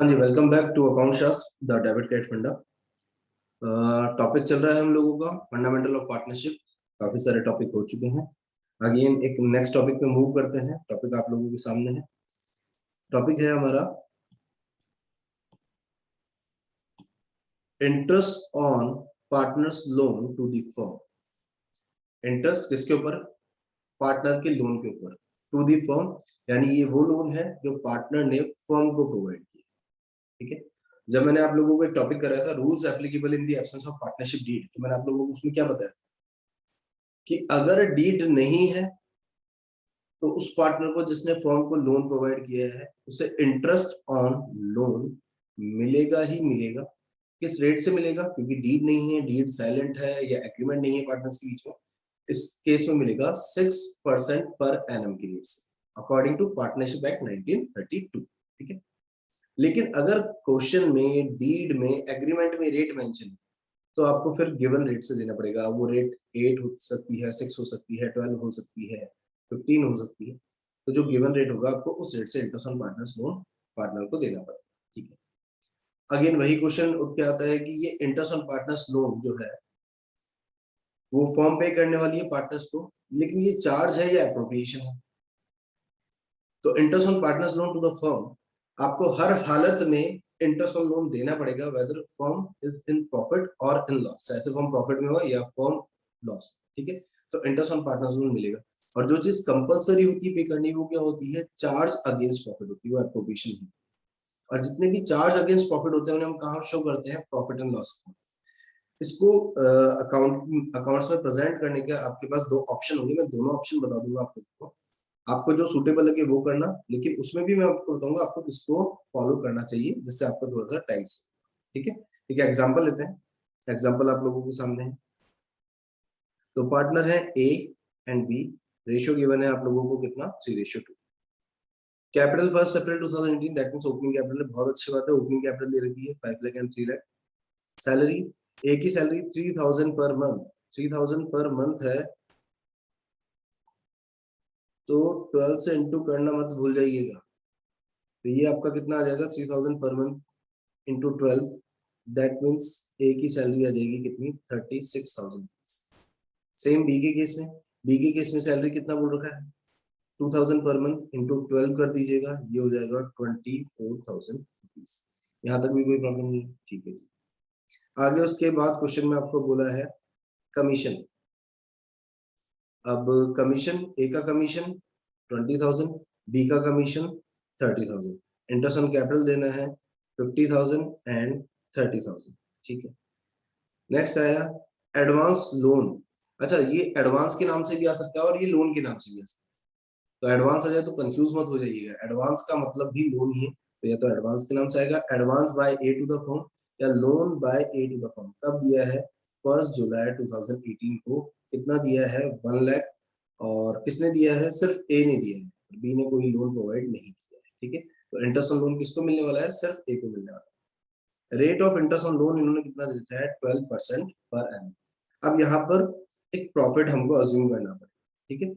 हाँ जी, welcome back to account शास्त्र the debit credit फंडा। टॉपिक चल रहा है हम लोगों का फंडामेंटल ऑफ पार्टनरशिप। काफी सारे टॉपिक हो चुके हैं। अगेन एक नेक्स्ट टॉपिक पे मूव करते हैं। टॉपिक आप लोगों के सामने है। टॉपिक है हमारा interest on partners loan to the firm. Interest किसके ऊपर? पार्टनर के लोन के ऊपर, टू द फर्म, यानी ये वो लोन है जो पार्टनर ने फर्म को प्रोवाइड किया। ठीक है। जब मैंने आप लोगों को एक टॉपिक कराया था rules applicable in the absence of partnership deed, तो मैंने आप लोगों को उसमें क्या बताया कि अगर डीड नहीं है तो उस पार्टनर को जिसने फर्म को लोन प्रोवाइड किया है उसे इंटरेस्ट ऑन लोन मिलेगा ही मिलेगा। किस रेट से मिलेगा? क्योंकि डीड नहीं है, डीड साइलेंट है या एग्रीमेंट नहीं है पार्टनर्स के बीच में। इस केस में मिलेगा 6% पर एनम की रेट से, अकॉर्डिंग टू पार्टनरशिप एक्ट 1932। ठीक है। लेकिन अगर क्वेश्चन में, डीड में, एग्रीमेंट में रेट मेंशन है तो आपको फिर गिवन रेट से देना पड़ेगा। वो रेट 8 हो सकती है, 6 हो सकती है, 12 हो सकती है, 15 हो सकती है। तो जो गिवन रेट होगा आपको उस रेट से interest on partners loan partner को देना पड़ेगा। ठीक है। अगेन वही क्वेश्चन उठ के आता है कि ये इंटरेस्ट ऑन पार्टनर्स लोन जो है वो फॉर्म पे करने वाली है पार्टनर्स को, लेकिन ये चार्ज है या एप्रोप्रिएशन है? तो interest on partners loan to the firm आपको हर हालत में इंटरेस्ट ऑन लोन देना पड़ेगा, whether firm is in profit और इन लॉस, चाहे फर्म प्रॉफिट में हो या फर्म लॉस। ठीक है। तो इंटरेस्ट ऑन पार्टनर्स लोन मिलेगा। और जो चीज कंपलसरी होती है पे करनी, वो क्या होती है? चार्ज अगेंस्ट प्रॉफिट होती है, वो एप्रोप्रिएशन है। और जितने भी चार्ज अगेंस्ट प्रॉफिट होते हैं उन्हें हम कहाँ शो करते हैं? Profit and loss. इसको अकाउंट्स में प्रेजेंट करने के आपके पास दो ऑप्शन होंगे। मैं दोनों ऑप्शन बता दूंगा आपको। आपको जो सूटेबल लगे वो करना, लेकिन उसमें भी मैं आपको बताऊंगा आपको किसको फॉलो करना चाहिए, जिससे आपका थोड़ा सा टाइम से। ठीक है। ठीक है, एग्जांपल लेते हैं। एग्जांपल आप लोगों के सामने है। तो पार्टनर है A and B. Ratio given है आप लोगों को कितना? 3:2। Capital 1 April 2018, that means opening capital. बहुत अच्छी बात है, ओपनिंग कैपिटल दे रखी है 5 लाख एंड 3 लाख। सैलरी, ए की सैलरी 3000 पर मंथ। 3000 पर मंथ है तो 12 से इंटू करना मत भूल जाइएगा। तो ये आपका कितना आ जाएगा? 3000 पर month into 12, that means A की सैलरी आ जाएगी कितनी? 36,000। सेम बी के केस में, बी के केस में सैलरी कितना बोल रखा है? 2000 पर मंथ इंटू 12 कर दीजिएगा, ये हो जाएगा 24,000 रुपीज। यहाँ तक भी कोई प्रॉब्लम नहीं? ठीक है जी। आगे उसके बाद क्वेश्चन में आपको बोला है कमीशन। अब कमीशन, ए का कमीशन 20,000, बी का कमीशन 30,000। इंटरेस्ट ऑन कैपिटल देना है 50,000 एंड 30,000। ठीक है। नेक्स्ट आया एडवांस लोन। अच्छा, ये एडवांस के नाम से भी आ सकता है और ये लोन के नाम से भी आ सकता है। तो एडवांस आ जाए तो कंफ्यूज मत हो जाइएगा, एडवांस का मतलब भी लोन ही है। तो या तो एडवांस के नाम से आएगा advance by A to the firm, या loan by A to the firm. कब दिया है? 1 जुलाई 2018 को। कितना दिया है? 1 लाख। और किसने दिया है? सिर्फ ए ने दिया है, बी ने कोई लोन प्रोवाइड नहीं किया है। ठीक है। तो इंटरेस्ट ऑन लोन किसको मिलने वाला है? सिर्फ ए को मिलने वाला है। Rate of interest on loan इन्होंने कितना दे रखा है? 12% पर एनम। अब यहाँ पर एक प्रॉफिट हमको अज्यूम करना पड़ेगा। ठीक है।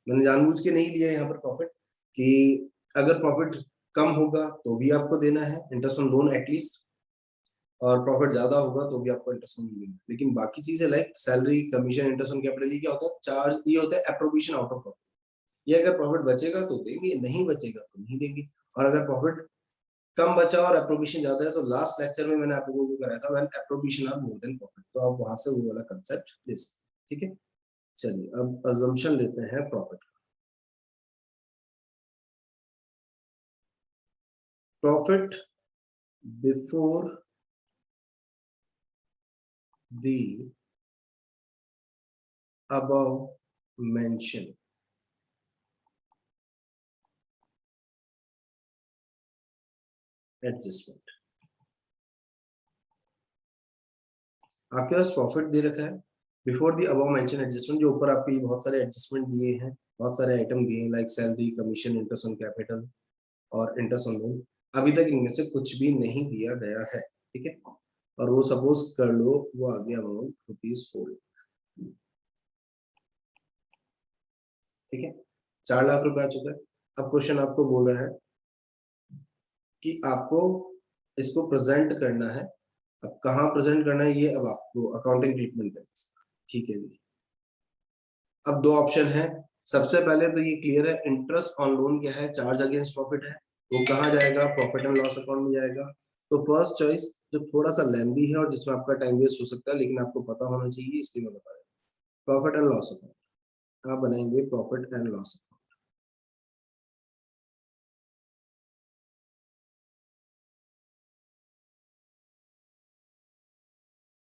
मैंने जानबूझ के नहीं लिया यहाँ पर प्रॉफिट, कि अगर प्रॉफिट कम होगा तो भी आपको देना है इंटरेस्ट ऑन लोन एटलीस्ट, और प्रॉफिट ज्यादा होगा तो भी आपको इंटरेस्ट ऑन मिलेगा। लेकिन बाकी चीजें like salary, commission, interest on capital, ये क्या होता है? चार्ज, ये होता है एप्रोप्रिएशन आउट ऑफ प्रॉफिट। ये अगर प्रॉफिट बचेगा तो देंगे, नहीं बचेगा तो नहीं देंगे। और अगर प्रॉफिट कम बचा और एप्रोप्रिएशन ज्यादा है, तो लास्ट लेक्चर में मैंने आप लोगों को कराया था when appropriation are more than profit, तो आप वहां से वो वाला कंसेप्ट ले सकते। ठीक है। चलिए अब अजम्पशन लेते हैं profit. Profit before the above mentioned adjustment. आपके पास प्रॉफिट दे रखा है before the above mention adjustment, जो ऊपर आपके बहुत सारे एडजस्टमेंट दिए हैं, बहुत सारे आइटम दिए हैं like salary, commission, interest on capital और इंटरेस्ट ऑन लोन। अभी तक इनमें से कुछ भी नहीं दिया गया है। ठीक है। और वो सपोज कर लो वो आ गया अमाउंट ₹4। ठीक है। 4 लाख रुपए आ चुका है। अब क्वेश्चन आपको बोल रहा है कि आपको इसको प्रेजेंट करना है। अब कहाँ प्रेजेंट करना है ये अब आपको अकाउंटिंग ट्रीटमेंट देगा, ठीक है जी। अब दो ऑप्शन है, सबसे पहले तो ये क्लियर है, इंटरेस्ट ऑन लोन क्या है, चार्ज अगेंस्ट प्रॉफिट है, वो कहाँ जाएगा, प्रॉफिट एंड लॉस अकाउंट में जाएगा। तो फर्स्ट चॉइस जो थोड़ा सा लेंदी है और जिसमें आपका टाइम वेस्ट हो सकता है, लेकिन आपको पता होना चाहिए इसलिए मैं बता रहा हूँ, प्रॉफिट एंड लॉस अकाउंट। आप बनाएंगे प्रॉफिट एंड लॉस अकाउंट।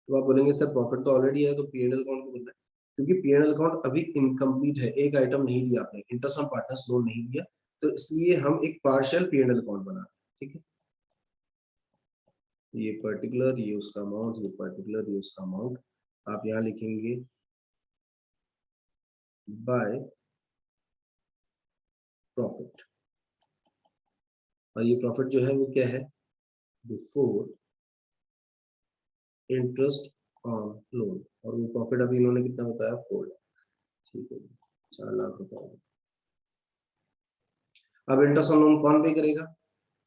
तो आप बोलेंगे सर प्रॉफिट तो ऑलरेडी है, तो पीएनएल अकाउंट को बोलना है, क्योंकि पीएनएल अकाउंट अभी इनकम्प्लीट है, एक आइटम नहीं दिया आपने, इंटरेस्ट ऑन पार्टनर्स लोन नहीं दिया, तो इसलिए हम एक पार्शियल पीएनएल अकाउंट बना रहे हैं, ठीक है। ये पर्टिकुलर, ये उसका अमाउंट, ये पर्टिकुलर, ये उसका अमाउंट, आप यहाँ लिखेंगे बाय प्रॉफिट, और ये प्रॉफिट जो है वो क्या है, बिफोर इंटरेस्ट ऑन लोन, और वो प्रॉफिट अभी इन्होंने कितना बताया, 4 लाख, ठीक है, 4 लाख रुपए। अब इंटरेस्ट ऑन लोन कौन पे करेगा,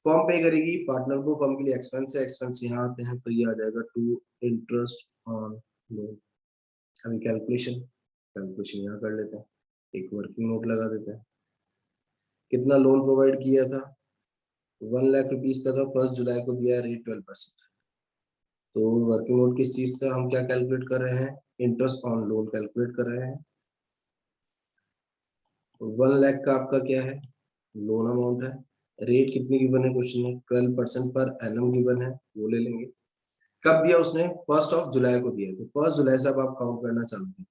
फर्म पे करेगी पार्टनर को, फर्म के लिए एक्सपेंस है, एक्सपेंस यहाँ आते हैं तो ये आ जाएगा टू इंटरेस्ट ऑन लोन। अभी कैलकुलेशन कैलकुलेशन यहाँ कर लेते हैं, एक वर्किंग नोट लगा देते हैं। कितना लोन प्रोवाइड किया था, 1 लाख रुपीज का था, 1 जुलाई को दिया रेट 12%। तो वर्किंग नोट किस चीज का हम क्या कैलकुलेट कर रहे हैं, इंटरेस्ट ऑन लोन कैलकुलेट कर रहे हैं। 1 लाख का आपका क्या है, लोन अमाउंट है, रेट कितनी गिवन है क्वेश्चन में, 12% पर एनम गिवन है, वो ले लेंगे। कब दिया उसने, 1 जुलाई को दिया, तो 1 जुलाई से अब आप काउंट करना चालू करें।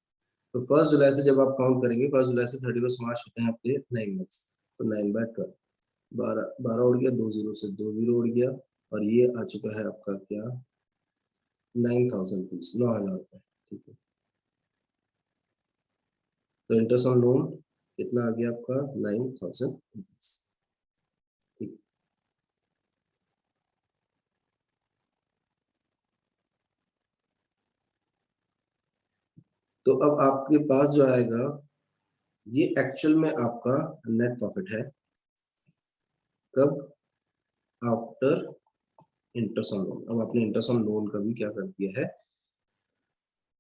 तो 1 जुलाई से जब आप काउंट करेंगे, 1 जुलाई से 31 मार्च होते हैं आपके 9 मंथ्स, तो 9/12, 12 12 उड़ गया, 2 जीरो से 2 जीरो उड़ गया, और ये आ चुका है आपका क्या, 9,000 रुपीज, 9,000 रुपए, ठीक है। तो इंटरेस्ट ऑन लोन कितना आ गया आपका, 9,000 रुपीज, ठीक। तो अब आपके पास जो आएगा, ये एक्चुअल में आपका नेट प्रॉफिट है, कब, आफ्टर इंटरेस्ट ऑन लोन। अब आपने इंटरेस्ट ऑन लोन का भी क्या कर दिया है,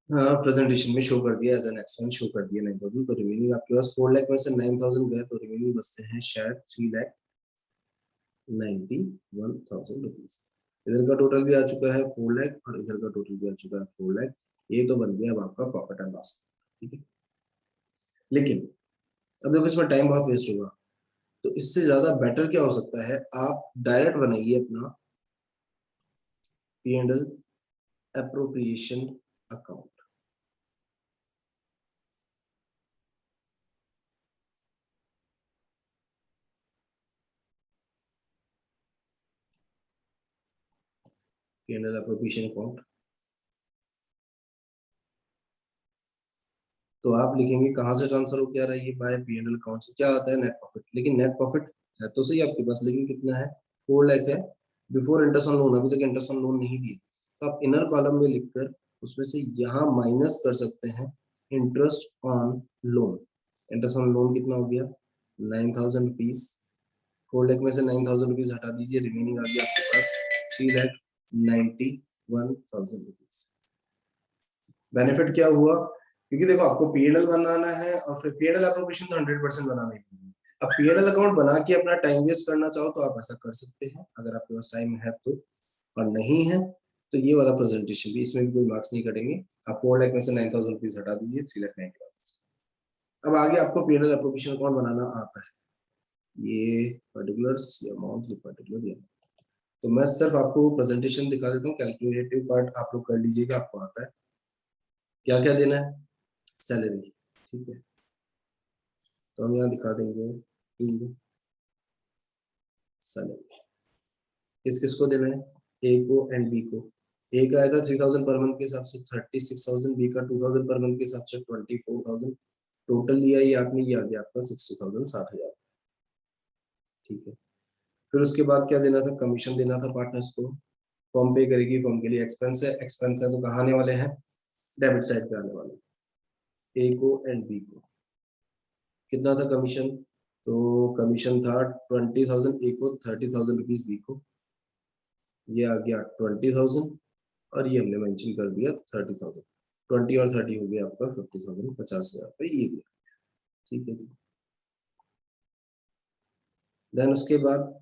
प्रेजेंटेशन में शो कर दिया, एज एन एक्सपेंस शो कर दिया 9,000, तो रिमेनिंग आपके पास 4 लाख में से 9,000 गए, तो रिमेनिंग बचते हैं शायद 3,91,000 रुपीज। इधर का टोटल भी आ चुका है 4 लाख, और इधर का टोटल भी आ चुका है 4 लाख, ये तो बन गया अब आपका प्रॉफिट एंड लॉस, ठीक है। लेकिन अब देखो इसमें टाइम बहुत वेस्ट होगा, तो इससे ज्यादा बेटर क्या हो सकता है, आप डायरेक्ट बनाइए अपना P&L appropriation account. P&L appropriation account, तो आप लिखेंगे कहाँ से ट्रांसफर हो क्या रहा है, ये बाय P&L अकाउंट से क्या आता है, नेट प्रॉफिट। लेकिन नेट प्रॉफिट है तो सही आपके पास, लेकिन कितना है, 4 लाख है, बिफोर इंटरेस्ट ऑन लोन, अभी तक इंटरेस्ट ऑन लोन नहीं दिए, तो आप इनर कॉलम में लिखकर उसमें से यहाँ माइनस कर सकते हैं interest on loan. Interest on loan कितना हो गया, 9,000 रुपीज, 4 लाख में से 9,000 रुपीज हटा दीजिए, रिमेनिंग आ गया आपके पास 3,91,000 रुपीज। बेनिफिट क्या हुआ, क्योंकि देखो आपको पीएनएल बनाना है, और फिर पीएनएल एप्रोप्रिएशन तो 100% बनाना ही है। अब पीएनएल अकाउंट बना के अपना टाइम वेस्ट करना चाहो तो आप ऐसा कर सकते हैं, अगर आपके पास टाइम है तो, और नहीं है तो ये वाला प्रेजेंटेशन भी, इसमें भी कोई मार्क्स नहीं कटेंगे। आप 4 लाख में से 9,000 रुपीज हटा दीजिए, 3,91,000। अब आगे आपको पीएनएल एप्रोप्रिएशन अकाउंट बनाना आता है, ये पर्टिकुलर्स, ये अमाउंट, ये पर्टिकुलर, ये, तो मैं सिर्फ आपको प्रेजेंटेशन दिखा देता हूँ, कैलकुलेटिव पार्ट आप लोग कर लीजिएगा, आपको आता है क्या क्या देना है, सैलरी, ठीक है। तो हम यहाँ दिखा देंगे सैलरी, किस किस को देना है, ए को एंड बी को। ए का आया था 3,000 पर मंथ के हिसाब से 36,000, बी का 2,000 पर मंथ के हिसाब से 24,000, टोटल लिया ये आपने, ये आ गया आपका 60,000, 60,000, ठीक है। फिर उसके बाद क्या देना था, कमीशन देना था पार्टनर्स को, फॉर्म पे करेगी, फॉर्म के लिए एक्सपेंस है, एक्सपेंस है तो कहाँ आने वाले हैं, डेबिट साइड पे आने वाले, ए को एंड बी को। कितना था कमीशन, तो कमीशन था 20,000 ए को, 30,000 रुपीज बी को, ये आ गया 20,000 और ये हमने मेंशन कर दिया 30,000। 20 और 30 हो गया आपका 50,000, 50,000 रुपये ये दिया। ठीक है जी। देन उसके बाद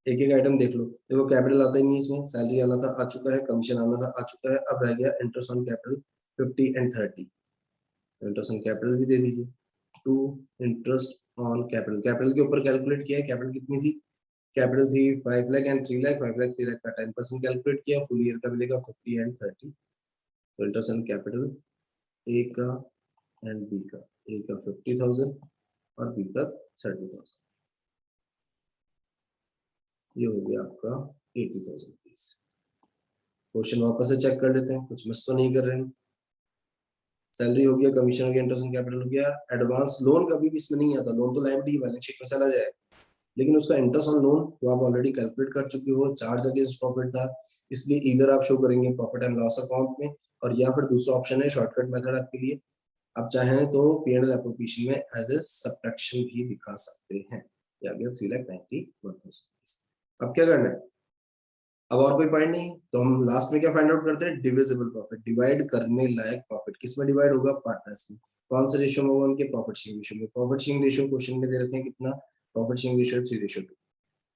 एक एक आइटम देख लो। देखो कैपिटल आता ही नहीं इसमें, सैलरी आना था आ चुका है, कमीशन आना था आ चुका है, अब रह गया interest on capital 50 and 30। Interest on capital भी दे दीजिए। To interest on capital, capital के ऊपर कैलकुलेट किया है, कैपिटल कितनी थी, कैपिटल थी 5 लाख एंड 3 लाख, 5 लाख 3 लाख का 10% कैलकुलेट किया, फुल ईयर का मिलेगा 50 एंड 30। तो इंटरेस्ट ऑन कैपिटल ए का एंड बी का, ए का 50,000 और बी का 30,000, ये हो गया आपका 80,000 रुपीज। क्वेश्चन वापस से चेक कर लेते हैं, कुछ मिस तो नहीं कर रहे हैं। सैलरी हो गया, कमीशन हो गया, इंटरेस्ट ऑन कैपिटल हो गया, एडवांस लोन कभी भी इसमें नहीं आता, लोन तो लायबिलिटी बैलेंस शीट में चला जाएगा, लेकिन उसका इंटरेस्ट ऑन लोन तो आप ऑलरेडी कैलकुलेट कर चुके हो, चार्ज अगेंस्ट प्रॉफिट था, इसलिए इधर आप शो करेंगे प्रॉफिट एंड लॉस अकाउंट में, और या फिर दूसरा ऑप्शन है शॉर्टकट मेथड आपके लिए, आप चाहें तो P&L एप्लीकेशन में एज ए सब्ट्रैक्शन भी दिखा सकते हैं। ये आ गया 3,91,000। अब क्या करना है, अब और कोई पॉइंट नहीं, तो हम लास्ट में क्या फाइंड आउट करते हैं, डिविजिबल प्रॉफिट, डिवाइड करने लायक प्रॉफिट किस में डिवाइड होगा, पार्टनर्स में। कौन से रेशियो में होगा, उनके प्रॉफिट शेयरिंग रेशियो में। प्रॉफिट शेयरिंग रेशियो क्वेश्चन में दे रखे हैं कितना, प्रॉफिट शेयरिंग रेशियो 3:2।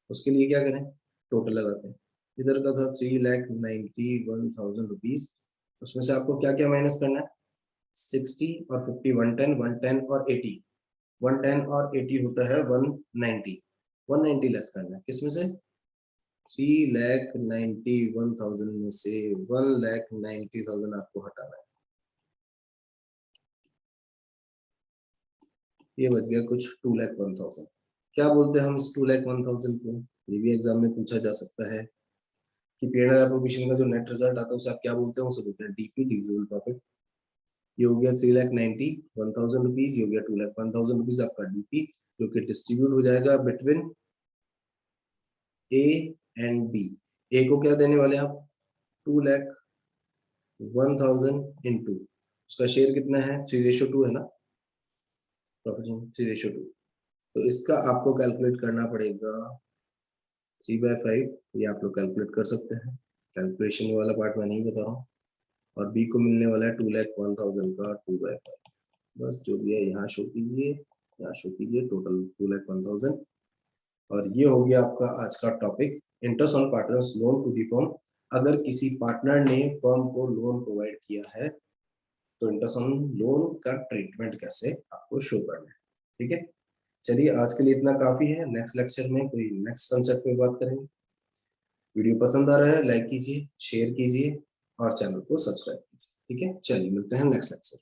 उसके लिए क्या करें, टोटल लगाते हैं। इधर का था 3,91,000 रुपीज, उसमें से आपको क्या क्या माइनस करना है, 60 और 50, 110, 110 और 80, 110 और 80 होता है 190, 190 लेस करना है किसमें से, 3,91,000 में से 1,90,000 आपको हटाना है। ये बच गया कुछ 2,01,000। क्या बोलते हैं हम इस 2,01,000 को, ये भी एग्जाम में पूछा जा सकता है कि P&L एप्लीकेशन का जो नेट रिजल्ट आता है उसे आप क्या बोलते हैं, उसे बोलते हैं डीपी, डिविजिबल प्रॉफिट। ये हो गया 3,91,000 रुपीज, ये हो गया 2,01,000 रुपीज आपका डीपी, जो कि डिस्ट्रीब्यूट हो जाएगा बिटवीन ए एंड बी। ए को क्या देने वाले आप, 2,01,000 इंटू उसका शेयर कितना है, 3:2 है ना, प्रॉफिट 3:2, तो इसका आपको कैलकुलेट करना पड़ेगा 3/5। ये आप लोग कैलकुलेट कर सकते हैं, कैलकुलेशन वाला पार्ट मैं नहीं बता रहा हूँ। और बी को मिलने वाला है 2,01,000 का 2/5, बस जो भी है यहाँ शो कीजिए, यहाँ शो कीजिए, टोटल 2,01,000। और ये हो गया आपका आज का topic, interest on partners loan to the firm. अगर किसी पार्टनर ने फर्म को लोन प्रोवाइड किया है तो इंटरेस्ट ऑन लोन का ट्रीटमेंट कैसे आपको शो करना है। ठीक है, चलिए आज के लिए इतना काफी है, नेक्स्ट लेक्चर में कोई नेक्स्ट कंसेप्ट पे बात करेंगे। वीडियो पसंद आ रहा है लाइक कीजिए, शेयर कीजिए और चैनल को सब्सक्राइब कीजिए। ठीक है, चलिए मिलते हैं नेक्स्ट लेक्चर।